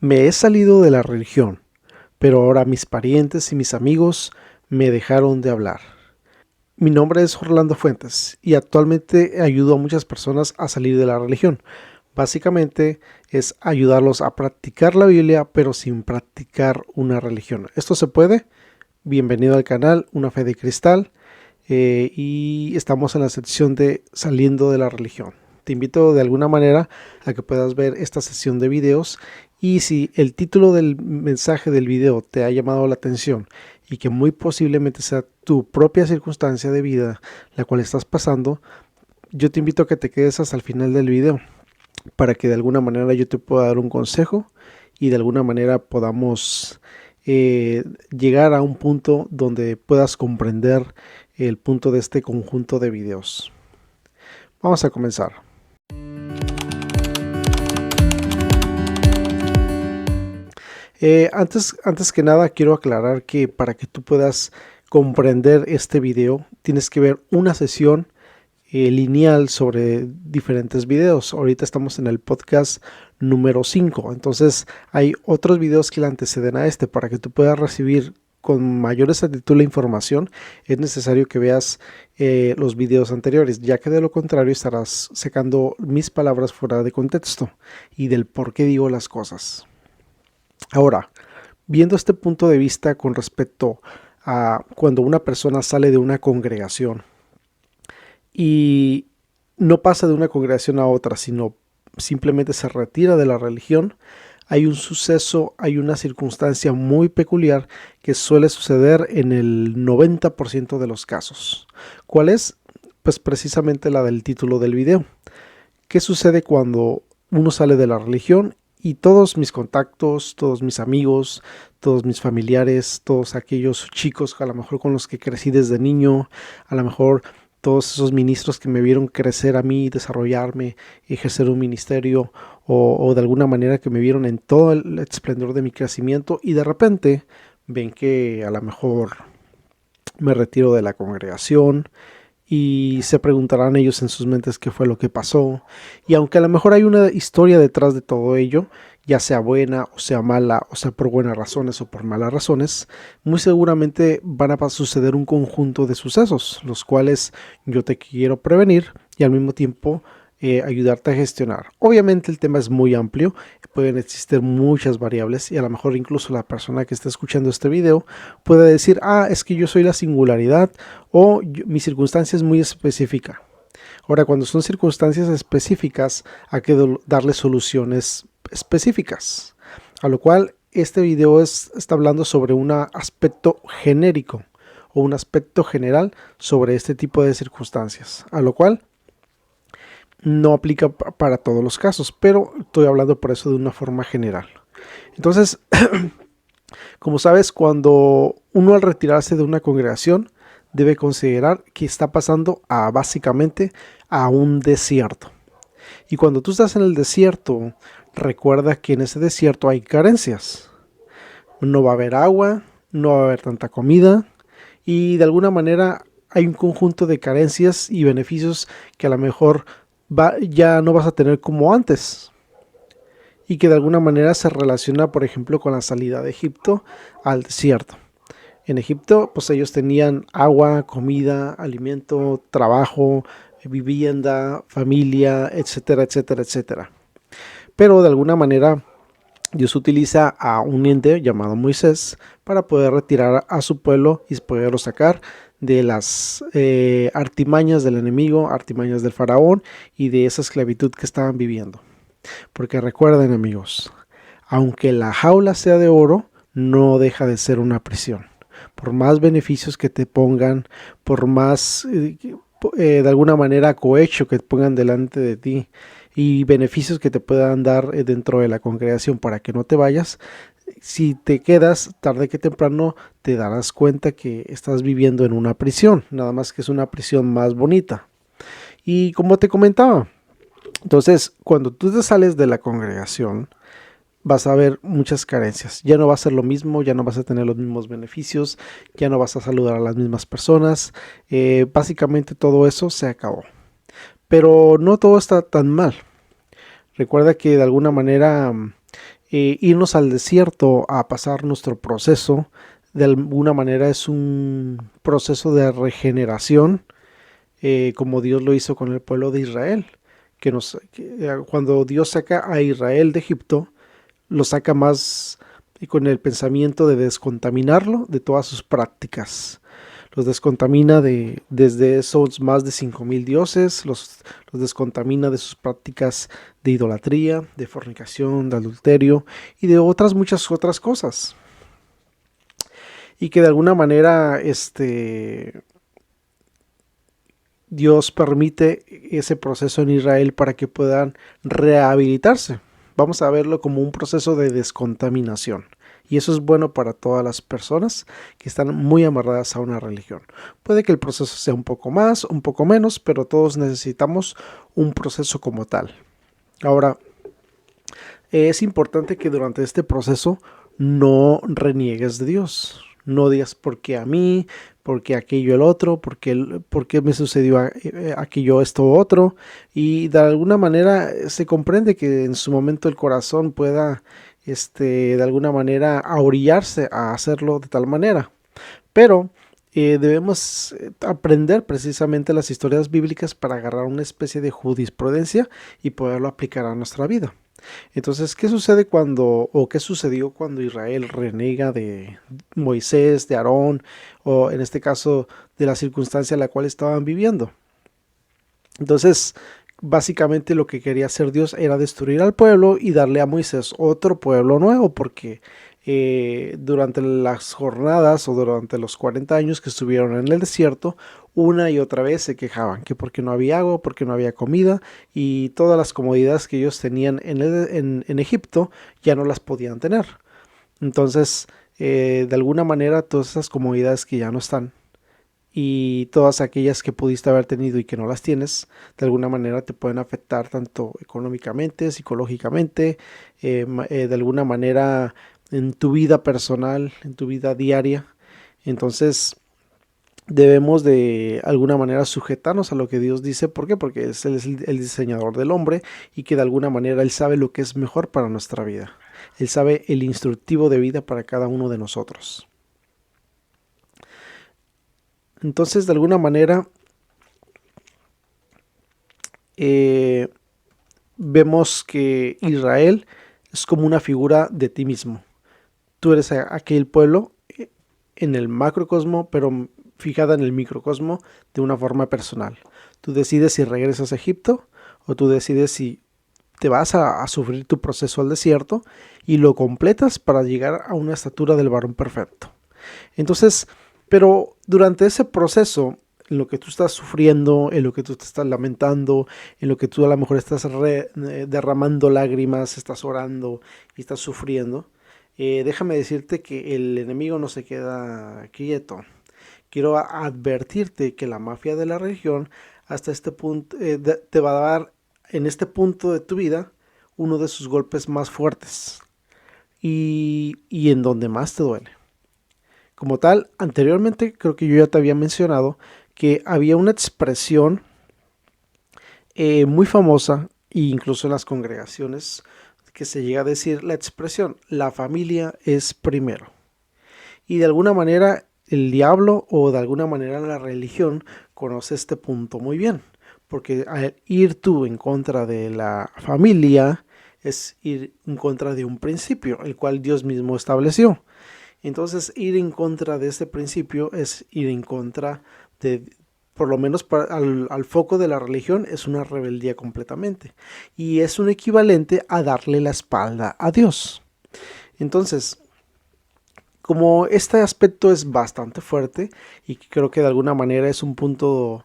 Me he salido de la religión, pero ahora mis parientes y mis amigos me dejaron de hablar. Mi nombre es Orlando Fuentes y actualmente ayudo a muchas personas a salir de la religión. Básicamente es ayudarlos a practicar la Biblia, pero sin practicar una religión. ¿Esto se puede? Bienvenido al canal Una Fe de Cristal, y estamos en la sección de Saliendo de la Religión. Te invito de alguna manera a que puedas ver esta sesión de videos, y si el título del mensaje del video te ha llamado la atención y que muy posiblemente sea tu propia circunstancia de vida la cual estás pasando, yo te invito a que te quedes hasta el final del video para que de alguna manera yo te pueda dar un consejo y de alguna manera podamos llegar a un punto donde puedas comprender el punto de este conjunto de videos. Vamos a comenzar. Antes que nada quiero aclarar que para que tú puedas comprender este video tienes que ver una sesión lineal sobre diferentes videos. Ahorita estamos en el podcast número 5, entonces hay otros videos que le anteceden a este. Para que tú puedas recibir con mayor exactitud la información, es necesario que veas los videos anteriores, ya que de lo contrario estarás sacando mis palabras fuera de contexto y del por qué digo las cosas. Ahora, viendo este punto de vista con respecto a cuando una persona sale de una congregación y no pasa de una congregación a otra, sino simplemente se retira de la religión, hay un suceso, hay una circunstancia muy peculiar que suele suceder en el 90% de los casos. ¿Cuál es? Pues precisamente la del título del video. ¿Qué sucede cuando uno sale de la religión? Y todos mis contactos, todos mis amigos, todos mis familiares, todos aquellos chicos a lo mejor con los que crecí desde niño, a lo mejor todos esos ministros que me vieron crecer a mí, desarrollarme, ejercer un ministerio, o de alguna manera que me vieron en todo el esplendor de mi crecimiento, y de repente ven que a lo mejor me retiro de la congregación, y se preguntarán ellos en sus mentes qué fue lo que pasó. Y aunque a lo mejor hay una historia detrás de todo ello, ya sea buena o sea mala, o sea por buenas razones o por malas razones, muy seguramente van a suceder un conjunto de sucesos, los cuales yo te quiero prevenir y al mismo tiempo ayudarte a gestionar. Obviamente el tema es muy amplio, pueden existir muchas variables y a lo mejor incluso la persona que está escuchando este video puede decir, es que yo soy la singularidad, o mi circunstancia es muy específica. Ahora, cuando son circunstancias específicas, hay que darle soluciones específicas, a lo cual este video está hablando sobre un aspecto genérico o un aspecto general sobre este tipo de circunstancias, a lo cual no aplica para todos los casos, pero estoy hablando por eso de una forma general. Entonces, como sabes, cuando uno al retirarse de una congregación debe considerar que está pasando básicamente a un desierto. Y cuando tú estás en el desierto, recuerda que en ese desierto hay carencias. No va a haber agua, no va a haber tanta comida, y de alguna manera hay un conjunto de carencias y beneficios que a lo mejor ya no vas a tener como antes, y que de alguna manera se relaciona, por ejemplo, con la salida de Egipto al desierto. En Egipto, pues ellos tenían agua, comida, alimento, trabajo, vivienda, familia, etcétera, etcétera, etcétera. Pero de alguna manera Dios utiliza a un ente llamado Moisés para poder retirar a su pueblo y poderlo sacar de las artimañas del enemigo, artimañas del faraón y de esa esclavitud que estaban viviendo. Porque recuerden, amigos, aunque la jaula sea de oro, no deja de ser una prisión. Por más beneficios que te pongan, por más de alguna manera cohecho que te pongan delante de ti y beneficios que te puedan dar dentro de la congregación para que no te vayas, si te quedas, tarde que temprano te darás cuenta que estás viviendo en una prisión, nada más que es una prisión más bonita. Y como te comentaba, entonces cuando tú te sales de la congregación, vas a ver muchas carencias. Ya no va a ser lo mismo, ya no vas a tener los mismos beneficios, ya no vas a saludar a las mismas personas. Básicamente todo eso se acabó. Pero no todo está tan mal. Recuerda que de alguna manera irnos al desierto a pasar nuestro proceso, de alguna manera es un proceso de regeneración, como Dios lo hizo con el pueblo de Israel, cuando Dios saca a Israel de Egipto, lo saca más con el pensamiento de descontaminarlo de todas sus prácticas. Los descontamina desde esos más de 5000 dioses, los descontamina de sus prácticas de idolatría, de fornicación, de adulterio y de muchas otras cosas. Y que de alguna manera Dios permite ese proceso en Israel para que puedan rehabilitarse. Vamos a verlo como un proceso de descontaminación. Y eso es bueno para todas las personas que están muy amarradas a una religión. Puede que el proceso sea un poco más, un poco menos, pero todos necesitamos un proceso como tal. Ahora, es importante que durante este proceso no reniegues de Dios. No digas por qué a mí, por qué aquello el otro, por qué me sucedió aquello esto otro. Y de alguna manera se comprende que en su momento el corazón pueda de alguna manera ahorillarse a hacerlo de tal manera. Pero debemos aprender precisamente las historias bíblicas para agarrar una especie de jurisprudencia y poderlo aplicar a nuestra vida. Entonces, ¿qué sucede qué sucedió cuando Israel renega de Moisés, de Aarón, o en este caso de la circunstancia en la cual estaban viviendo? Entonces, básicamente lo que quería hacer Dios era destruir al pueblo y darle a Moisés otro pueblo nuevo, porque durante las jornadas o durante los 40 años que estuvieron en el desierto, una y otra vez se quejaban que porque no había agua, porque no había comida y todas las comodidades que ellos tenían en Egipto ya no las podían tener. Entonces, de alguna manera, todas esas comodidades que ya no están y todas aquellas que pudiste haber tenido y que no las tienes, de alguna manera te pueden afectar tanto económicamente, psicológicamente, de alguna manera en tu vida personal, en tu vida diaria. Entonces debemos de alguna manera sujetarnos a lo que Dios dice. ¿Por qué? Porque Él es el diseñador del hombre y que de alguna manera Él sabe lo que es mejor para nuestra vida. Él sabe el instructivo de vida para cada uno de nosotros. Entonces, de alguna manera, vemos que Israel es como una figura de ti mismo. Tú eres aquel pueblo en el macrocosmo, pero fijada en el microcosmo de una forma personal. Tú decides si regresas a Egipto o tú decides si te vas a sufrir tu proceso al desierto y lo completas para llegar a una estatura del varón perfecto. Entonces, pero durante ese proceso, en lo que tú estás sufriendo, en lo que tú te estás lamentando, en lo que tú a lo mejor estás derramando lágrimas, estás orando y estás sufriendo, déjame decirte que el enemigo no se queda quieto. Quiero advertirte que la mafia de la religión hasta este punto te va a dar en este punto de tu vida uno de sus golpes más fuertes y en donde más te duele. Como tal, anteriormente creo que yo ya te había mencionado que había una expresión muy famosa, e incluso en las congregaciones, que se llega a decir la expresión, la familia es primero. Y de alguna manera el diablo o de alguna manera la religión conoce este punto muy bien, porque al ir tú en contra de la familia es ir en contra de un principio, el cual Dios mismo estableció. Entonces, ir en contra de este principio es ir en contra de, por lo menos al foco de la religión, es una rebeldía completamente. Y es un equivalente a darle la espalda a Dios. Entonces, como este aspecto es bastante fuerte y creo que de alguna manera es un punto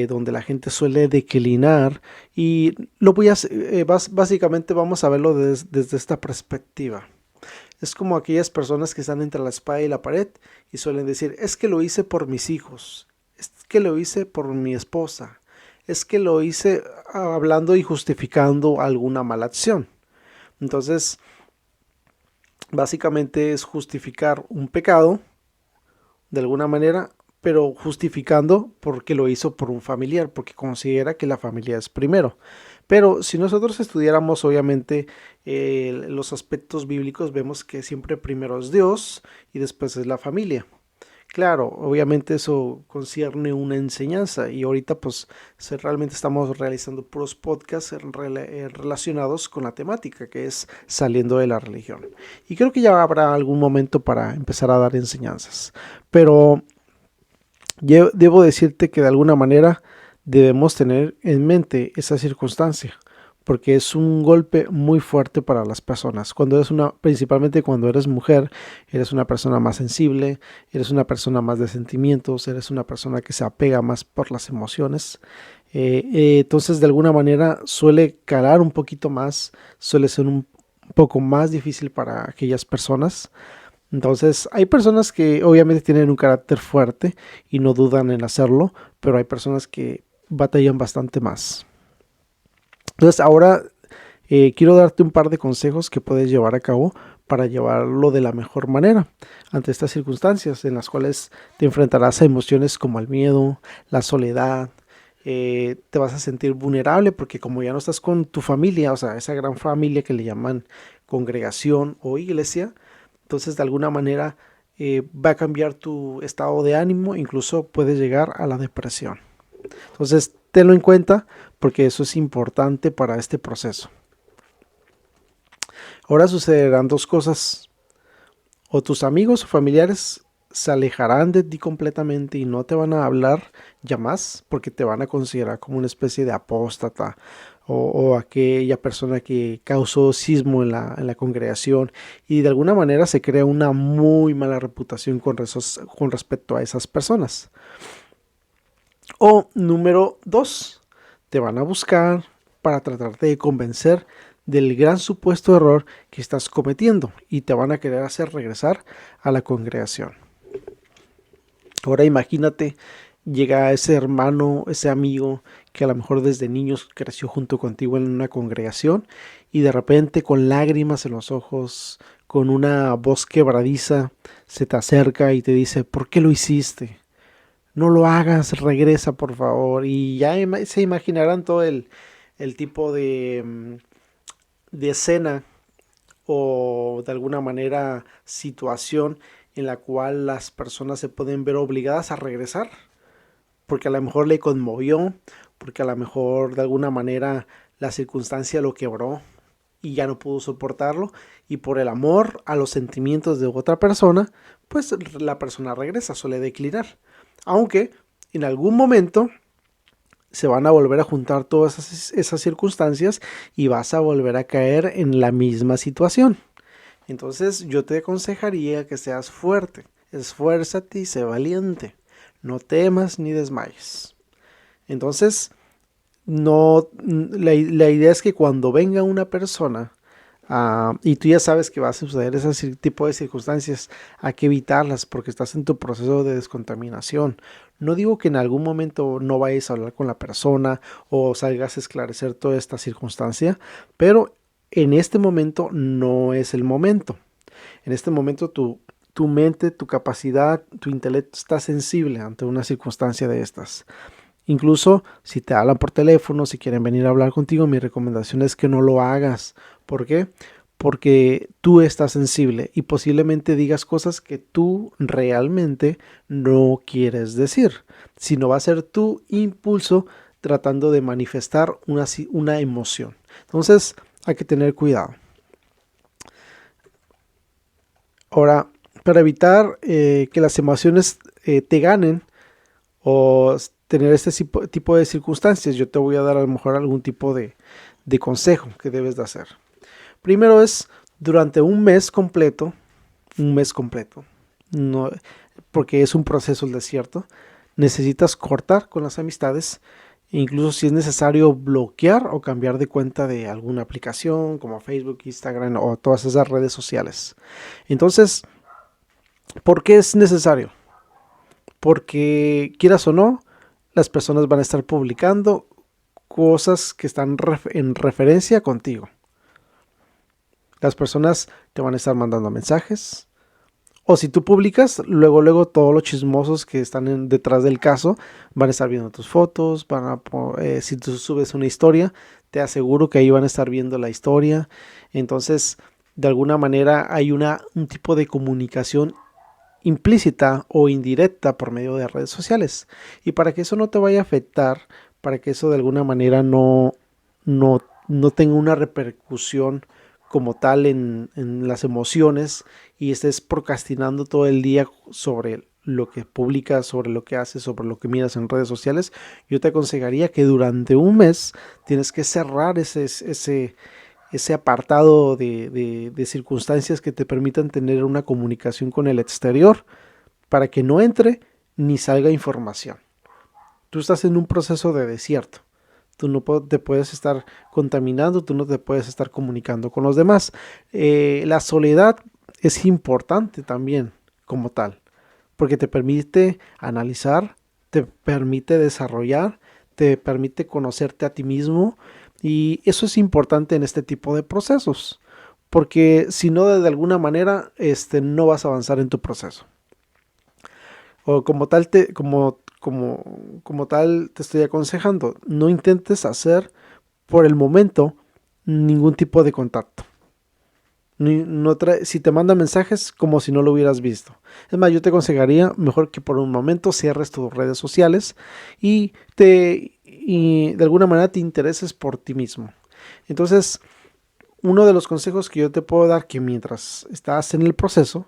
donde la gente suele declinar y básicamente vamos a verlo desde esta perspectiva. Es como aquellas personas que están entre la espada y la pared y suelen decir, es que lo hice por mis hijos, es que lo hice por mi esposa, es que lo hice hablando y justificando alguna mala acción. Entonces, básicamente es justificar un pecado de alguna manera, pero justificando porque lo hizo por un familiar, porque considera que la familia es primero. Pero si nosotros estudiáramos obviamente los aspectos bíblicos, vemos que siempre primero es Dios y después es la familia. Claro, obviamente eso concierne una enseñanza y ahorita pues realmente estamos realizando puros podcasts relacionados con la temática que es saliendo de la religión. Y creo que ya habrá algún momento para empezar a dar enseñanzas. Pero yo debo decirte que de alguna manera debemos tener en mente esa circunstancia, porque es un golpe muy fuerte para las personas. Principalmente cuando eres mujer, eres una persona más sensible, eres una persona más de sentimientos, eres una persona que se apega más por las emociones. Entonces, de alguna manera suele calar un poquito más, suele ser un poco más difícil para aquellas personas. Entonces, hay personas que obviamente tienen un carácter fuerte y no dudan en hacerlo, pero hay personas que batallan bastante más. Entonces, ahora quiero darte un par de consejos que puedes llevar a cabo para llevarlo de la mejor manera ante estas circunstancias en las cuales te enfrentarás a emociones como el miedo, la soledad, te vas a sentir vulnerable porque como ya no estás con tu familia, o sea, esa gran familia que le llaman congregación o iglesia, entonces de alguna manera va a cambiar tu estado de ánimo, incluso puedes llegar a la depresión. Entonces tenlo en cuenta porque eso es importante para este proceso. Ahora sucederán dos cosas: o tus amigos o familiares se alejarán de ti completamente y no te van a hablar ya más porque te van a considerar como una especie de apóstata o aquella persona que causó sismo en la congregación y de alguna manera se crea una muy mala reputación con respecto a esas personas. O número dos, te van a buscar para tratarte de convencer del gran supuesto error que estás cometiendo y te van a querer hacer regresar a la congregación. Ahora imagínate, llega ese hermano, ese amigo que a lo mejor desde niños creció junto contigo en una congregación y de repente con lágrimas en los ojos, con una voz quebradiza, se te acerca y te dice: ¿por qué lo hiciste? No lo hagas, regresa por favor. Y ya se imaginarán todo el tipo de escena o de alguna manera situación en la cual las personas se pueden ver obligadas a regresar porque a lo mejor le conmovió, porque a lo mejor de alguna manera la circunstancia lo quebró y ya no pudo soportarlo y por el amor a los sentimientos de otra persona, pues la persona regresa, suele declinar. Aunque en algún momento se van a volver a juntar todas esas circunstancias y vas a volver a caer en la misma situación. Entonces yo te aconsejaría que seas fuerte, esfuérzate y sé valiente, no temas ni desmayes. Entonces, la idea es que cuando venga una persona y tú ya sabes que va a suceder ese tipo de circunstancias, hay que evitarlas porque estás en tu proceso de descontaminación. No digo que en algún momento no vayas a hablar con la persona o salgas a esclarecer toda esta circunstancia, pero en este momento no es el momento. En este momento tu mente, tu capacidad, tu intelecto está sensible ante una circunstancia de estas. Incluso si te hablan por teléfono, si quieren venir a hablar contigo, mi recomendación es que no lo hagas. ¿Por qué? Porque tú estás sensible y posiblemente digas cosas que tú realmente no quieres decir, sino va a ser tu impulso tratando de manifestar una emoción. Entonces hay que tener cuidado. Ahora, para evitar que las emociones te ganen o tener este tipo de circunstancias, yo te voy a dar a lo mejor algún tipo de consejo que debes de hacer. Primero es durante un mes completo, no, porque es un proceso el desierto, necesitas cortar con las amistades, e incluso si es necesario bloquear o cambiar de cuenta de alguna aplicación como Facebook, Instagram o todas esas redes sociales. Entonces, ¿por qué es necesario? Porque quieras o no, las personas van a estar publicando cosas que están en referencia contigo. Las personas te van a estar mandando mensajes. O si tú publicas, luego todos los chismosos que están detrás del caso van a estar viendo tus fotos, si tú subes una historia, te aseguro que ahí van a estar viendo la historia. Entonces, de alguna manera hay un tipo de comunicación implícita o indirecta por medio de redes sociales. Y para que eso no te vaya a afectar, para que eso de alguna manera no tenga una repercusión como tal en las emociones y estés procrastinando todo el día sobre lo que publicas, sobre lo que haces, sobre lo que miras en redes sociales, yo te aconsejaría que durante un mes tienes que cerrar ese apartado de circunstancias que te permitan tener una comunicación con el exterior para que no entre ni salga información. Tú estás en un proceso de desierto. Tú no te puedes estar contaminando, tú no te puedes estar comunicando con los demás. La soledad es importante también como tal, porque te permite analizar, te permite desarrollar, te permite conocerte a ti mismo y eso es importante en este tipo de procesos, porque si no de alguna manera no vas a avanzar en tu proceso. O como tal te estoy aconsejando, no intentes hacer por el momento ningún tipo de contacto. Si te manda mensajes como si no lo hubieras visto. Es más, yo te aconsejaría mejor que por un momento cierres tus redes sociales y de alguna manera te intereses por ti mismo. Entonces, uno de los consejos que yo te puedo dar que mientras estás en el proceso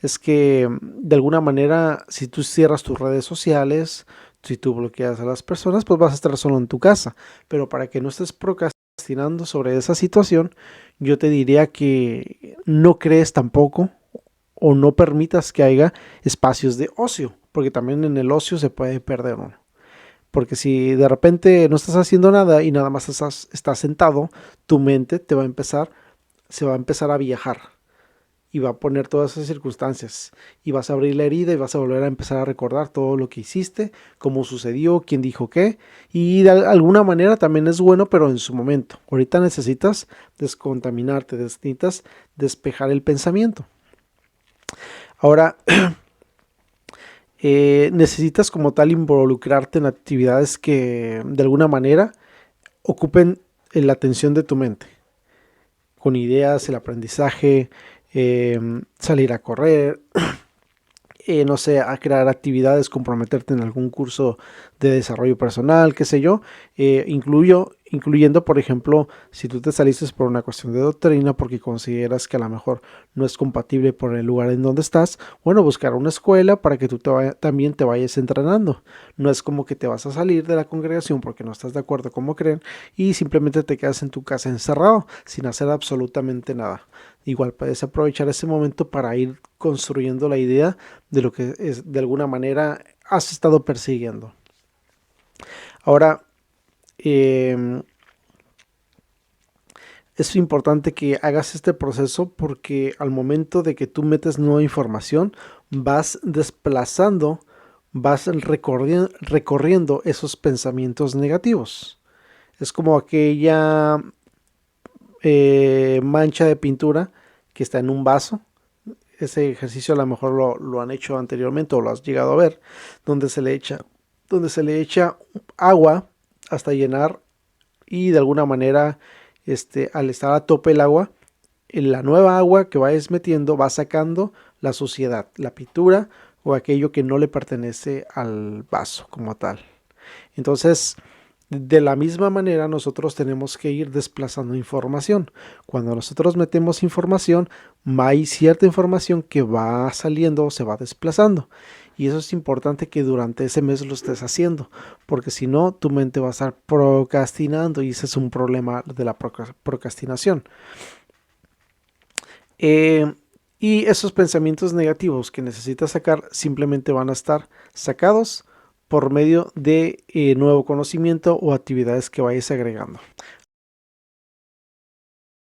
es que de alguna manera si tú cierras tus redes sociales, si tú bloqueas a las personas, pues vas a estar solo en tu casa. Pero para que no estés procrastinando sobre esa situación, yo te diría que no crees tampoco o no permitas que haya espacios de ocio, porque también en el ocio se puede perder uno. Porque si de repente no estás haciendo nada y nada más estás sentado, tu mente se va a empezar a viajar y va a poner todas esas circunstancias y vas a abrir la herida y vas a volver a empezar a recordar todo lo que hiciste, cómo sucedió, quién dijo qué y de alguna manera también es bueno pero en su momento. Ahorita necesitas descontaminarte, necesitas despejar el pensamiento. Ahora necesitas como tal involucrarte en actividades que de alguna manera ocupen la atención de tu mente, con ideas, el aprendizaje, salir a correr, no sé, a crear actividades, comprometerte en algún curso de desarrollo personal, qué sé yo, incluyendo, por ejemplo, si tú te saliste por una cuestión de doctrina porque consideras que a lo mejor no es compatible por el lugar en donde estás, bueno, buscar una escuela para que tú también te vayas entrenando. No es como que te vas a salir de la congregación porque no estás de acuerdo como creen y simplemente te quedas en tu casa encerrado sin hacer absolutamente nada. Igual puedes aprovechar ese momento para ir construyendo la idea de lo que es, de alguna manera has estado persiguiendo. Ahora, es importante que hagas este proceso porque al momento de que tú metes nueva información, vas desplazando, vas recorriendo esos pensamientos negativos. Es como aquella mancha de pintura que está en un vaso. Ese ejercicio a lo mejor lo han hecho anteriormente o lo has llegado a ver, donde se le echa agua hasta llenar y de alguna manera al estar a tope el agua, la nueva agua que vayas metiendo va sacando la suciedad, la pintura o aquello que no le pertenece al vaso como tal. Entonces, de la misma manera nosotros tenemos que ir desplazando información. Cuando nosotros metemos información, hay cierta información que va saliendo o se va desplazando. Y eso es importante que durante ese mes lo estés haciendo, porque si no, tu mente va a estar procrastinando y ese es un problema de la procrastinación. Y esos pensamientos negativos que necesitas sacar simplemente van a estar sacados por medio de nuevo conocimiento o actividades que vayas agregando.